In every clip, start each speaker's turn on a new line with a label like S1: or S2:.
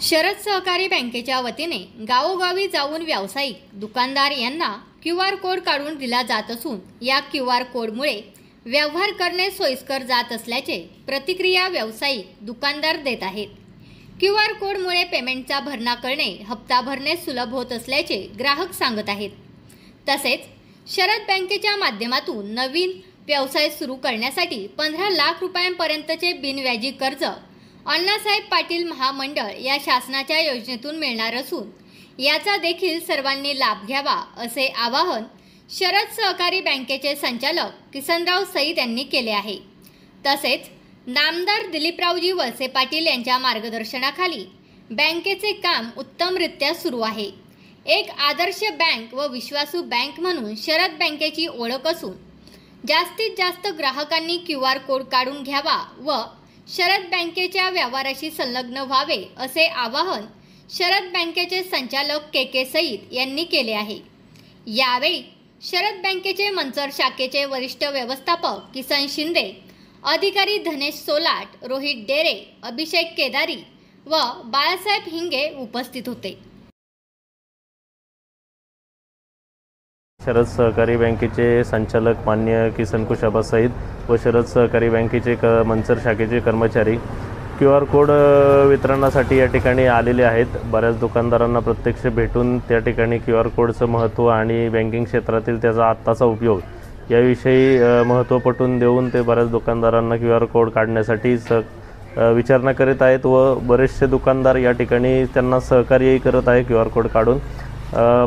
S1: शरद सहकारी बँकेच्या वतीने गावोगावी जाऊन व्यावसायिक दुकानदार यांना QR कोड काढून दिला जात असून या QR कोडमुळे व्यवहार करणे सोयीस्कर जात असल्याचे प्रतिक्रिया व्यावसायिक दुकानदार देत आहेत। QR कोडमुळे पेमेंटचा भरणा करणे, हप्ता भरणे सुलभ होत असल्याचे ग्राहक सांगत आहेत। तसेच शरद बँकेच्या माध्यमातून नवीन व्यवसाय सुरू करण्यासाठी 15 लाख रुपयांपर्यंतचे बिनव्याजी कर्ज अण्णासाहेब पाटील महामंडळ या शासनाच्या योजनेतून मिळणार असून याचा देखील सर्वांनी लाभ घ्यावा असे आवाहन शरद सहकारी बँकेचे संचालक किसनराव सईद यांनी केले आहे। तसेच नामदार दिलीपरावजी वळसे पाटील यांच्या मार्गदर्शनाखाली बँकेचे काम उत्तमरित्या सुरू आहे। एक आदर्श बँक व विश्वासू बँक म्हणून शरद बँकेची ओळख असून जास्तीत जास्त ग्राहकांनी QR कोड काढून घ्यावा व शरद बँकेच्या व्यवहाराशी संलग्न व्हावे असे आवाहन शरद बँकेचे संचालक KK सईद यांनी केले आहे। यावेळी शरद बँकेचे मंचर शाखेचे वरिष्ठ व्यवस्थापक किसन शिंदे, अधिकारी धनेश सोलाट, रोहित डेरे, अभिषेक केदारी व बाळासाहेब हिंगे उपस्थित होते।
S2: शरद सहकारी बँकेचे संचालक मान्य किसन कुशाबा सईद व शरद सहकारी बँकेचे मंचर शाखेचे कर्मचारी QR कोड वितरणासाठी या ठिकाणी आलेले आहेत। बऱ्याच दुकानदारांना प्रत्यक्ष भेटून त्या ठिकाणी QR कोडचं महत्त्व आणि बँकिंग क्षेत्रातील त्याचा आत्ताचा उपयोग याविषयी महत्त्व पटवून देऊन ते बऱ्याच दुकानदारांना QR कोड काढण्यासाठी विचारणा करीत आहेत व बरेचसे दुकानदार या ठिकाणी त्यांना सहकार्यही करत आहे QR कोड काढून।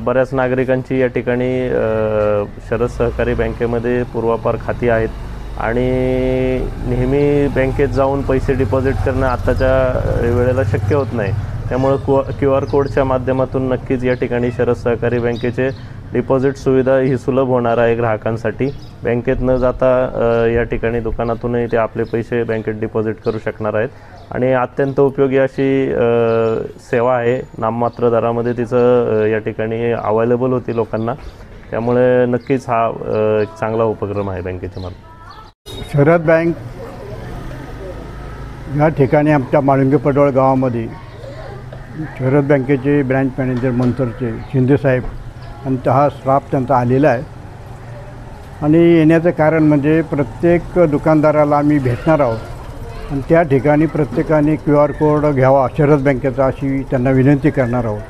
S2: बऱ्याच नागरिकांची या ठिकाणी शरद सहकारी बँकेमध्ये पूर्वापार खाती आहेत आणि नेहमी बँकेत जाऊन पैसे डिपॉझिट करणं आत्ताच्या वेळेला शक्य होत नाही। त्यामुळे QR कोडच्या माध्यमातून नक्कीच या ठिकाणी शरद सहकारी बँकेचे डिपॉझिट सुविधा ही सुलभ होणार आहे ग्राहकांसाठी। बँकेत न जाता या ठिकाणी दुकानातूनही ते आपले पैसे बँकेत डिपॉझिट करू शकणार आहेत आणि अत्यंत उपयोगी अशी सेवा आहे। नाममात्र दरामध्ये तिचं या ठिकाणी अवेलेबल होती लोकांना, त्यामुळे नक्कीच हा एक चांगला उपक्रम आहे बँकेच्या मार्फत।
S3: शरद बँक या ठिकाणी आमच्या माळुंगे पडवळ गावामध्ये शरद बँकेचे ब्रँच मॅनेजर मंचरचे शिंदेसाहेब आणि हा स्टाफ त्यांचा आलेला आहे आणि येण्याचं कारण म्हणजे प्रत्येक दुकानदाराला आम्ही भेटणार आहोत आणि त्या ठिकाणी प्रत्येकाने QR कोड घ्यावा शरद बँकेचा अशी त्यांना विनंती करणार आहोत।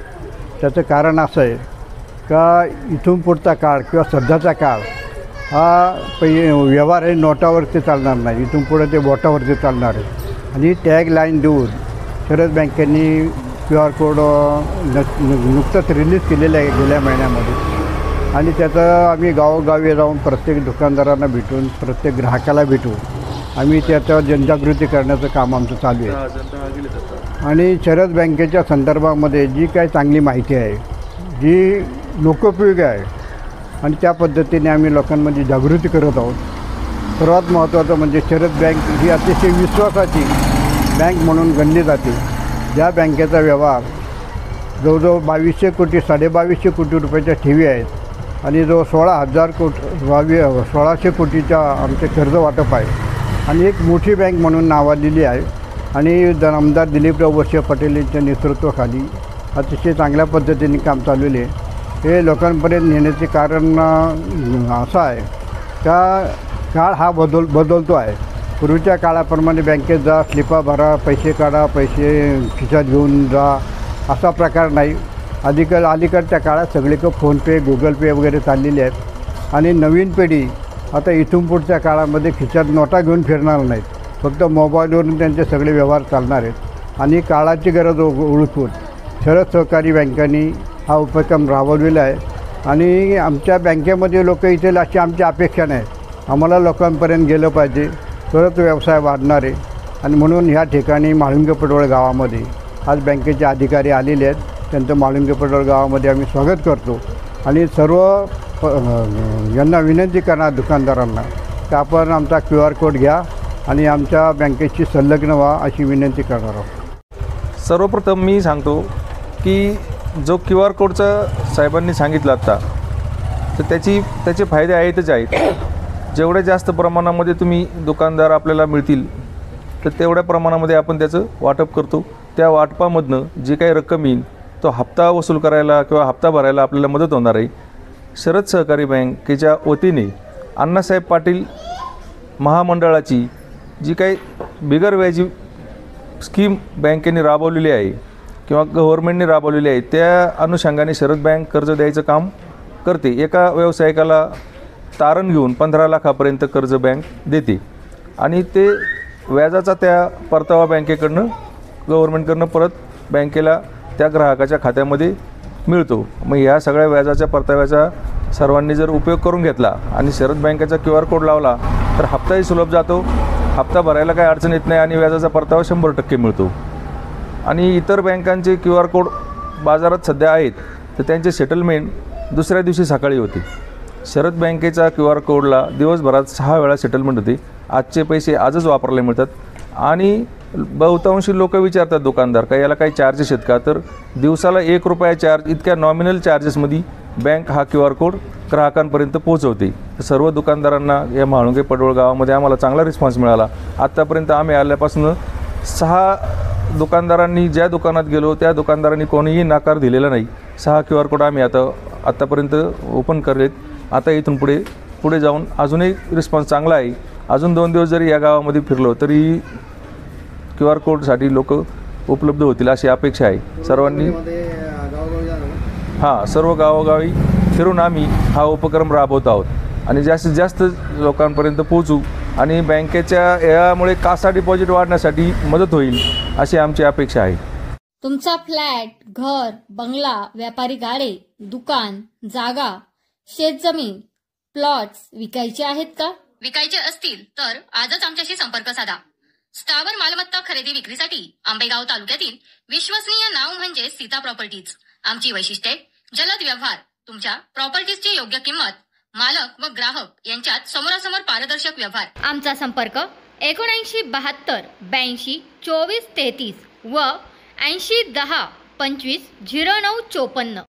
S3: त्याचं कारण असं आहे का इथून पुढचा काळ किंवा सध्याचा काळ हा व्यवहार हे नोटावरती चालणार नाही, इथून पुढे ते बोटावरती चालणार आहे आणि टॅग लाईन देऊन शरद बँकेने QR कोड नुकतंच रिलीज केलेलं आहे गेल्या महिन्यामध्ये आणि त्याचं आम्ही गावोगावी जाऊन प्रत्येक दुकानदारांना भेटून प्रत्येक ग्राहकाला भेटून आम्ही त्याच्यावर जनजागृती करण्याचं काम आमचं चालू आहे। आणि शरद बँकेच्या संदर्भामध्ये जी काही चांगली माहिती आहे, जी लोकोपयोगी आहे आणि त्या पद्धतीने आम्ही लोकांमध्ये जागृती करत आहोत। सर्वात महत्त्वाचं म्हणजे शरद बँक ही अतिशय विश्वासाची बँक म्हणून गणली जाते। ज्या बँकेचा व्यवहार जवळजवळ 2200 कोटी 2250 कोटी रुपयाच्या ठेवी आहेत आणि जो 16,000 कोटीच्या आमचे कर्ज वाटप आहे आणि एक मोठी बँक म्हणून नावाजलेली आहे आणि आमदार दिलीपराव वळसे पाटील यांच्या नेतृत्वाखाली अतिशय चांगल्या पद्धतीने काम चाललेले आहे। हे लोकांपर्यंत नेण्याचे कारण असं आहे का काळ हा बदलतो आहे। पूर्वीच्या काळाप्रमाणे बँकेत जा, स्लिपा भरा, पैसे काढा, पैसे खिशात घेऊन जा असा प्रकार नाही। अलीकडच्या काळात सगळीकडे फोनपे, गुगल पे वगैरे चाललेले आहेत आणि नवीन पिढी आता इथून पुढच्या काळामध्ये खिशात नोटा घेऊन फिरणार नाहीत, फक्त मोबाईलवरून त्यांचे सगळे व्यवहार चालणार आहेत आणि काळाची गरज ओळखून शरद सहकारी बँकेने हा उपक्रम राबवलेला आहे आणि आमच्या बँकेमध्ये लोक येतील अशी आमची अपेक्षा नाही। आम्हाला लोकांपर्यंत गेलं पाहिजे, तरच व्यवसाय वाढणार आहे आणि म्हणून ह्या ठिकाणी माळुंगे पडवळ गावामध्ये आज बँकेचे अधिकारी आलेले आहेत। त्यांचं माळुंगे पडवळ गावामध्ये आम्ही स्वागत करतो आणि सर्व यांना विनंती करणार दुकानदारांना की आपण आमचा QR कोड घ्या आणि आमच्या बँकेशी संलग्न व्हा अशी विनंती करणार आहोत।
S4: सर्वप्रथम मी सांगतो की जो QR कोडचं साहेबांनी सांगितलं आता, तर त्याचे फायदे आहेतच आहेत। जेवढ्या जास्त प्रमाणामध्ये तुम्ही दुकानदार आपल्याला मिळतील तर तेवढ्या प्रमाणामध्ये आपण त्याचं वाटप करतो। त्या वाटपामधनं जी काही रक्कम येईल तो हप्ता वसूल करायला किंवा हप्ता भरायला आपल्याला मदत होणार आहे. शरद सहकारी बँकेच्या वतीने अण्णासाहेब पाटील महामंडळाची जी काही बिगर व्याजी स्कीम बँकेने राबवलेली आहे किंवा गव्हर्नमेंटने राबवलेली आहे, त्या अनुषंगाने शरद बँक कर्ज द्यायचं काम करते. एका व्यावसायिकाला तारण घेऊन 15 लाखापर्यंत कर्ज बँक देते आणि ते व्याजाचा त्या परतावा बँकेकडनं गव्हर्नमेंटकडनं परत बँकेला त्या ग्राहकाच्या खात्यामध्ये मिळतो. मग ह्या सगळ्या व्याजाच्या परताव्याचा सर्वांनी जर उपयोग करून घेतला आणि शरद बँकेचा QR कोड लावला तर हप्ताही सुलभ जातो, हप्ता भरायला काही अडचण येत नाही आणि व्याजाचा परतावा 100% मिळतो. आणि इतर बँकांचे QR कोड बाजारात सध्या आहेत तर त्यांचे सेटलमेंट दुसऱ्या दिवशी सकाळी होते. शरद बँकेचा QR कोडला दिवसभरात 6 वेळा सेटलमेंट होते. आजचे पैसे आजच वापरायला मिळतात. आणि बहुतांशी लोक विचारतात दुकानदार का याला काही चार्जेस आहेत का, तर दिवसाला 1 रुपया चार्ज इतक्या नॉमिनल चार्जेसमध्ये बँक हा QR कोड ग्राहकांपर्यंत पोहोचवते. सर्व दुकानदारांना या म्हाळुंगे पडवळ गावामध्ये आम्हाला चांगला रिस्पॉन्स मिळाला. आत्तापर्यंत आम्ही आल्यापासून 6 दुकानदारांनी ज्या दुकानात गेलो त्या दुकानदारांनी कोणीही नकार दिलेला नाही. 6 QR कोड आम्ही आत्तापर्यंत ओपन करलेत. आता इथून पुढे जाऊन अजूनही रिस्पॉन्स चांगला आहे. अजून 2 दिवस जरी या गावामध्ये फिरलो तरी QR कोडसाठी लोक उपलब्ध होतील अशी अपेक्षा आहे. सर्वांनी सर्व गावोगावी फिरून आम्ही हा उपक्रम राबवत आहोत आणि जास्तीत जास्त लोकांपर्यंत पोहोचू आणि बँकेच्या यामुळे कासा डिपॉझिट वाढण्यासाठी मदत होईल अशी आमची अपेक्षा आहे.
S1: तुमचा फ्लॅट, घर, बंगला, व्यापारी गाडे, दुकान, जागा, शेतजमीन, प्लॉट्स विकायचे आहेत का? विकायचे असतील तर आजच आमच्याशी संपर्क साधा. स्थावर मालमत्ता खरेदी विक्रीसाठी आंबेगाव तालुक्यातील विश्वसनीय नाव म्हणजे सीता प्रॉपर्टीज. आमची वैशिष्ट्ये: जलद व्यवहार, तुमच्या प्रॉपर्टीजची योग्य किंमत, मालक व ग्राहक यांच्यात समोरासमोर पारदर्शक व्यवहार. आमचा संपर्क 7972 82 24 33 व 80 10 25 09 54.